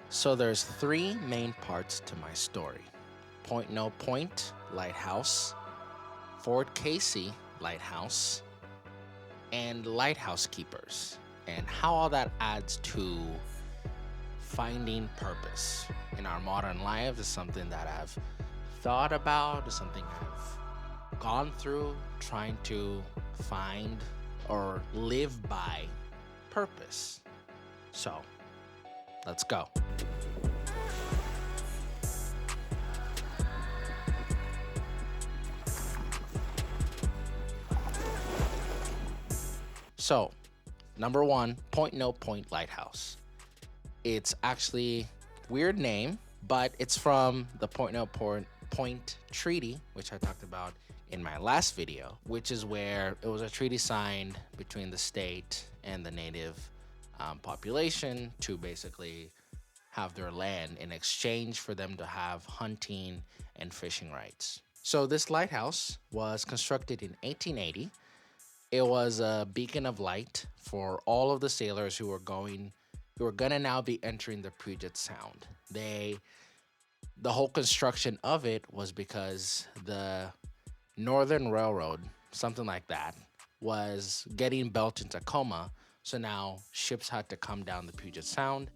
So there's three main parts to my story. Point No Point Lighthouse, Fort Casey Lighthouse, and Lighthouse Keepers, and how all that adds to finding purpose in our modern lives is something that I've thought about, is something I've gone through trying to find or live by purpose. So let's go. So, number one, Point No Point Lighthouse. It's actually weird name, but it's from the Point Treaty, which I talked about in my last video, which is where it was a treaty signed between the state and the native population to basically have their land in exchange for them to have hunting and fishing rights. So this lighthouse was constructed in 1880. It was a beacon of light for all of the sailors who were gonna now be entering the Puget Sound. The whole construction of it was because the Northern Railroad, something like that, was getting built in Tacoma. So now ships had to come down the Puget Sound,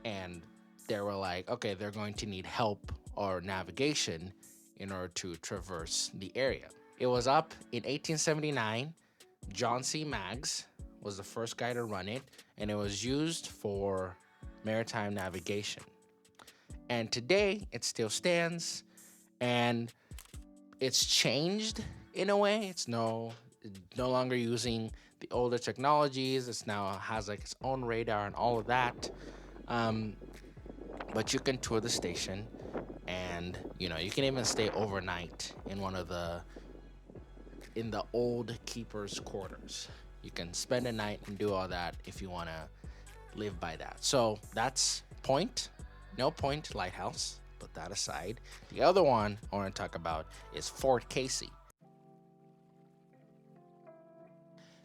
and they were like, okay, they're going to need help or navigation in order to traverse the area. It was up in 1879. John C. Maggs was the first guy to run it, and it was used for maritime navigation. And today, it still stands, and it's changed in a way. It's no longer using the older technologies. It's now has like its own radar and all of that. Um, but you can tour the station, and you can even stay overnight in the old keeper's quarters. You can spend a night and do all that if you want to live by that. So that's Point No Point Lighthouse. Put that aside. The other one I want to talk about is Fort Casey.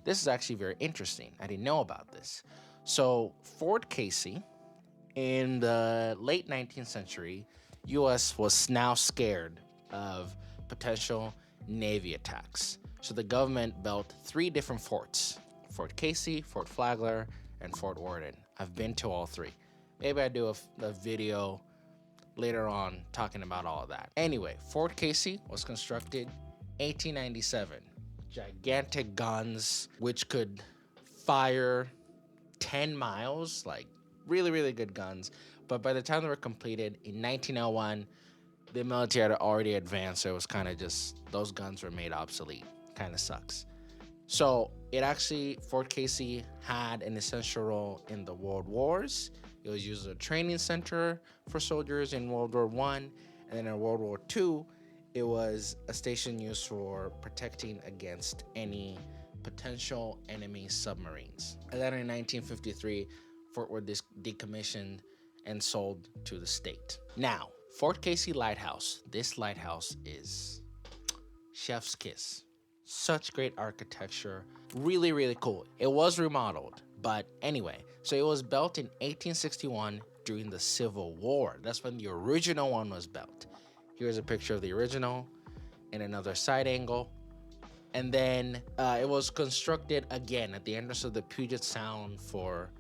This is actually very interesting. I didn't know about this. So Fort Casey, in the late 19th century, US was now scared of potential Navy attacks. So the government built three different forts: Fort Casey, Fort Flagler, and Fort Worden. I've been to all three. Maybe I do a video later on talking about all of that. Anyway, Fort Casey was constructed 1897. Gigantic guns which could fire 10 miles, like really, really good guns. But by the time they were completed in 1901, the military had already advanced, so it was kind of just those guns were made obsolete. Kind of sucks. So Fort Casey had an essential role in the World Wars. It was used as a training center for soldiers in World War One, and then in World War II, it was a station used for protecting against any potential enemy submarines. And then in 1953, Fort was decommissioned and sold to the state. Now, Fort Casey Lighthouse. This lighthouse is chef's kiss. Such great architecture. Really, really cool. It was remodeled, but anyway, so it was built in 1861 during the Civil War. That's when the original one was built. Here's a picture of the original and another side angle. And then it was constructed again at the entrance of the Puget Sound for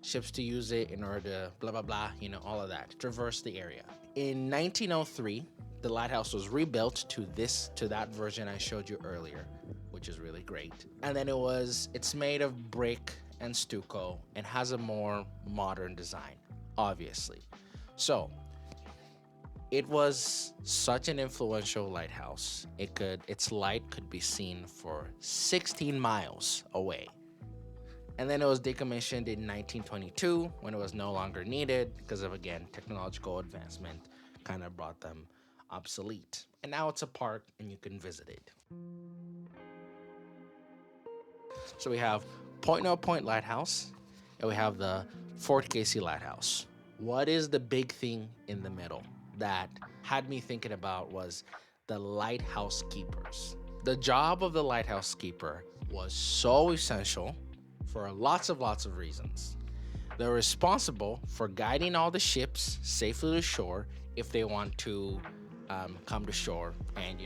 ships to use it in order to blah, blah, blah, all of that, traverse the area. In 1903, the lighthouse was rebuilt to that version I showed you earlier, which is really great. And then it's made of brick and stucco and has a more modern design, obviously. So it was such an influential lighthouse. Its light could be seen for 16 miles away. And then it was decommissioned in 1922 when it was no longer needed because of, again, technological advancement kind of brought them obsolete. And now it's a park and you can visit it. So we have Point No Point Lighthouse and we have the Fort Casey Lighthouse. What is the big thing in the middle that had me thinking about was the lighthouse keepers. The job of the lighthouse keeper was so essential for lots of reasons. They're responsible for guiding all the ships safely to shore if they want to come to shore and,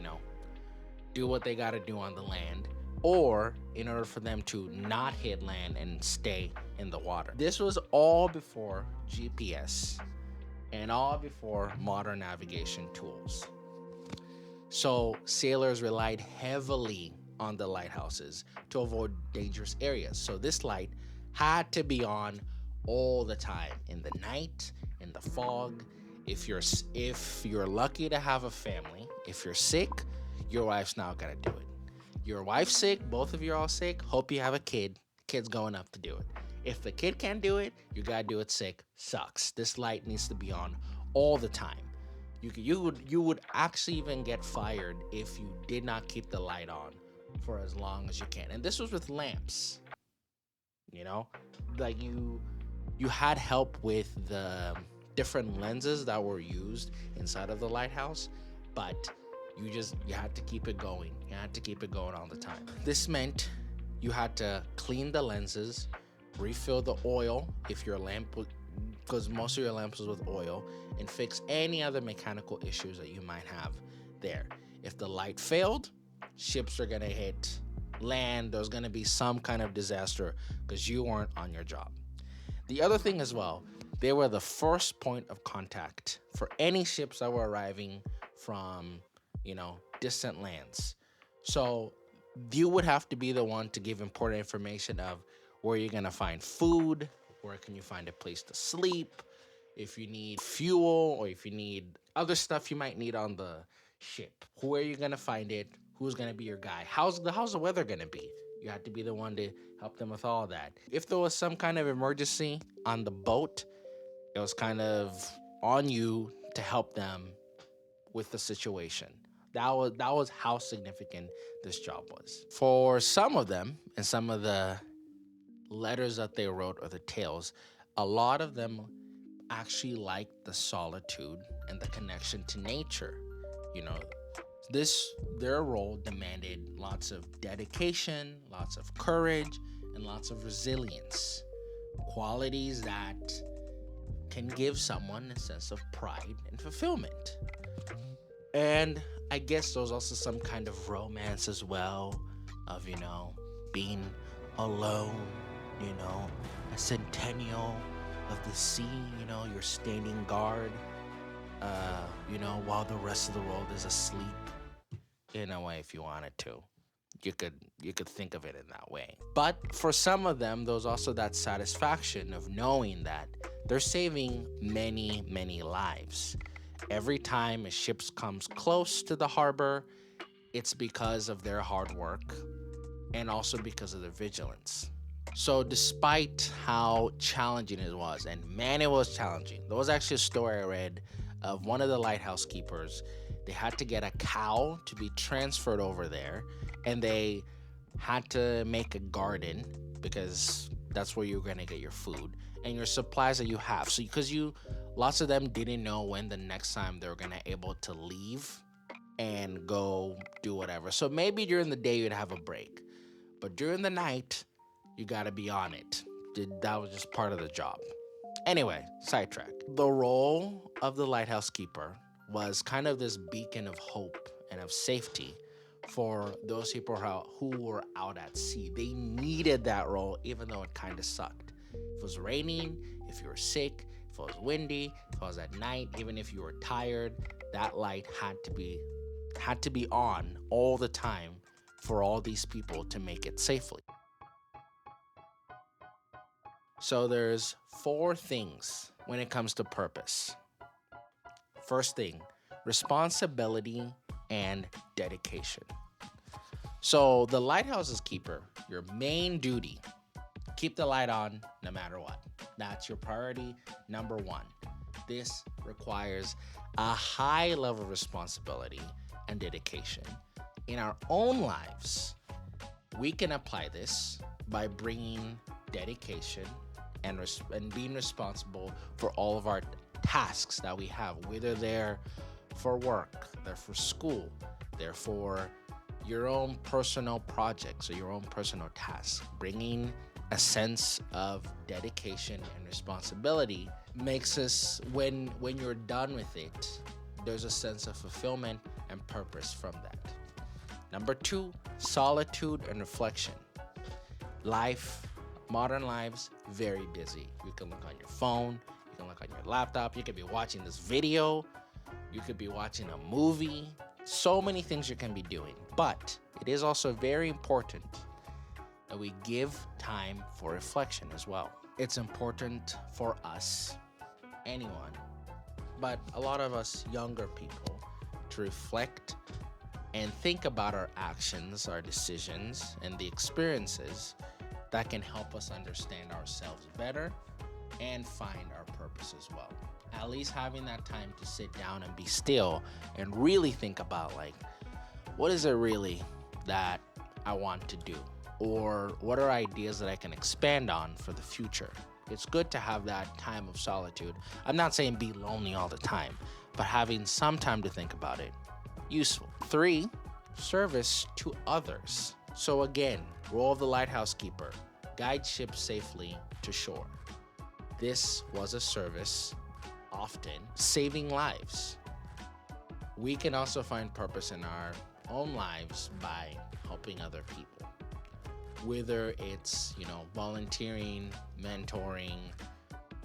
do what they got to do on the land, or in order for them to not hit land and stay in the water. This was all before GPS and all before modern navigation tools. So sailors relied heavily on the lighthouses to avoid dangerous areas. So this light had to be on all the time, in the night, in the fog. If you're lucky to have a family, if you're sick, your wife's not gonna do it. Your wife's sick, both of you are all sick. Hope you have a kid. Kid's going up to do it. If the kid can't do it, you gotta do it sick. Sucks. This light needs to be on all the time. You would actually even get fired if you did not keep the light on for as long as you can. And this was with lamps. You know, like you had help with the different lenses that were used inside of the lighthouse, but you had to keep it going. You had to keep it going all the time. This meant you had to clean the lenses, refill the oil if your lamp was, because most of your lamps was with oil, and fix any other mechanical issues that you might have there. If the light failed, ships are gonna hit land. There's gonna be some kind of disaster because you weren't on your job. The other thing as well, they were the first point of contact for any ships that were arriving from, distant lands. So you would have to be the one to give important information of where you're gonna find food, where can you find a place to sleep, if you need fuel, or if you need other stuff you might need on the ship. Where you're gonna find it, who's gonna be your guy, how's the weather gonna be. You had to be the one to help them with all that. If there was some kind of emergency on the boat, it was kind of on you to help them with the situation. That was how significant this job was. For some of them, and some of the letters that they wrote or the tales, a lot of them actually liked the solitude and the connection to nature. You know, their role demanded lots of dedication, lots of courage, and lots of resilience. Qualities that can give someone a sense of pride and fulfillment. And I guess there's also some kind of romance as well of, being alone, a centennial of the sea, you're standing guard, while the rest of the world is asleep. In a way, if you wanted to, you could think of it in that way. But for some of them, there's also that satisfaction of knowing that they're saving many, many lives. Every time a ship comes close to the harbor, it's because of their hard work and also because of their vigilance. So despite how challenging it was, and man, it was challenging. There was actually a story I read of one of the lighthouse keepers. They had to get a cow to be transferred over there, and they had to make a garden because that's where you're going to get your food and your supplies that you have. So because lots of them didn't know when the next time they were going to able to leave and go do whatever. So maybe during the day you'd have a break, but during the night you got to be on it. That was just part of the job. Anyway, sidetrack. The role of the lighthouse keeper was kind of this beacon of hope and of safety for those people who were out at sea. They needed that role, even though it kind of sucked. If it was raining, if you were sick, if it was windy, if it was at night, even if you were tired, that light had to be on all the time for all these people to make it safely. So there's 4 things when it comes to purpose. First thing, responsibility and dedication. So the lighthouse's keeper, your main duty, keep the light on no matter what. That's your priority number 1. This requires a high level of responsibility and dedication. In our own lives, we can apply this by bringing dedication and being responsible for all of our tasks that we have, whether they're for work, they're for school, they're for your own personal projects or your own personal tasks. Bringing A sense of dedication and responsibility makes us, when you're done with it, there's a sense of fulfillment and purpose from that. Number two, solitude and reflection. Life, modern lives, very busy. You can look on your phone, you can look on your laptop, you could be watching this video, you could be watching a movie. So many things you can be doing. But it is also very important that we give time for reflection as well. It's important for us, anyone, but a lot of us younger people, to reflect and think about our actions, our decisions, and the experiences that can help us understand ourselves better and find our purpose as well. At least having that time to sit down and be still and really think about, like, what is it really that I want to do? Or what are ideas that I can expand on for the future? It's good to have that time of solitude. I'm not saying be lonely all the time, but having some time to think about it, useful. 3, service to others. So again, role of the lighthouse keeper, guide ships safely to shore. This was a service, often saving lives. We can also find purpose in our own lives by helping other people. Whether it's, volunteering, mentoring,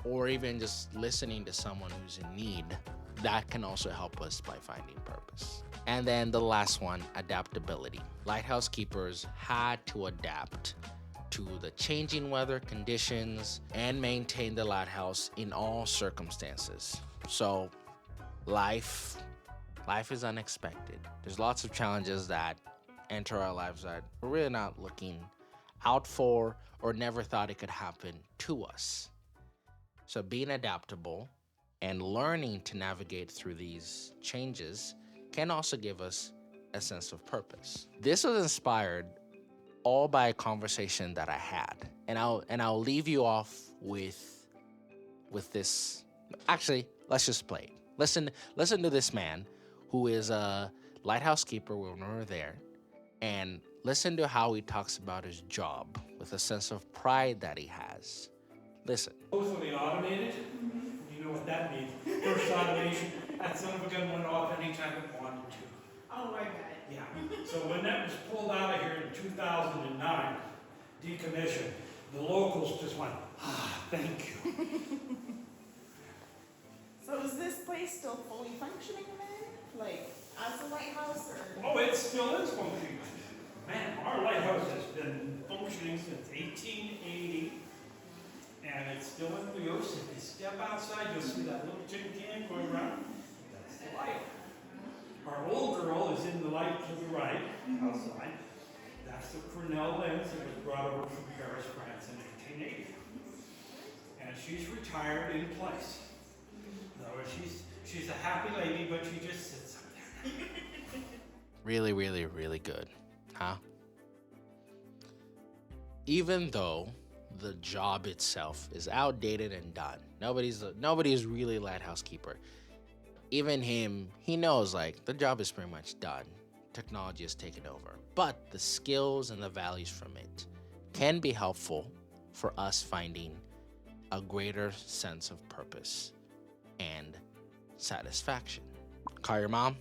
or even just listening to someone who's in need, that can also help us by finding purpose. And then the last one, adaptability. Lighthouse keepers had to adapt to the changing weather conditions and maintain the lighthouse in all circumstances. So life is unexpected. There's lots of challenges that enter our lives that we're really not looking out for or never thought it could happen to us. So being adaptable and learning to navigate through these changes can also give us a sense of purpose. This was inspired all by a conversation that I had, and I'll leave you off with this. Actually, let's just play it. Listen to this man who is a lighthouse keeper when we were there, and listen to how he talks about his job with a sense of pride that he has. Listen. Totally automated. You know what that means. First automation, that son of a gun went off anytime it wanted to. Oh, I got it. Yeah. So when that was pulled out of here in 2009, decommissioned, the locals just went, thank you. So is this place still fully functioning then? Like, as a lighthouse or? Oh, it still is functioning. Man, our lighthouse has been functioning since 1880, and it's still in use. If you step outside, you'll see that little tin can going around. That's the light. Our old girl is in the light to the right, outside. That's the Fresnel lens that was brought over from Paris, France in 1880. And she's retired in place. So she's a happy lady, but she just sits up there. Really, really, really good, huh? Even though the job itself is outdated and done, nobody's really a lighthouse keeper. Even him, he knows, like, the job is pretty much done. Technology has taken over. But the skills and the values from it can be helpful for us finding a greater sense of purpose and satisfaction. Call your mom,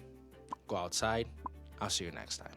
go outside. I'll see you next time.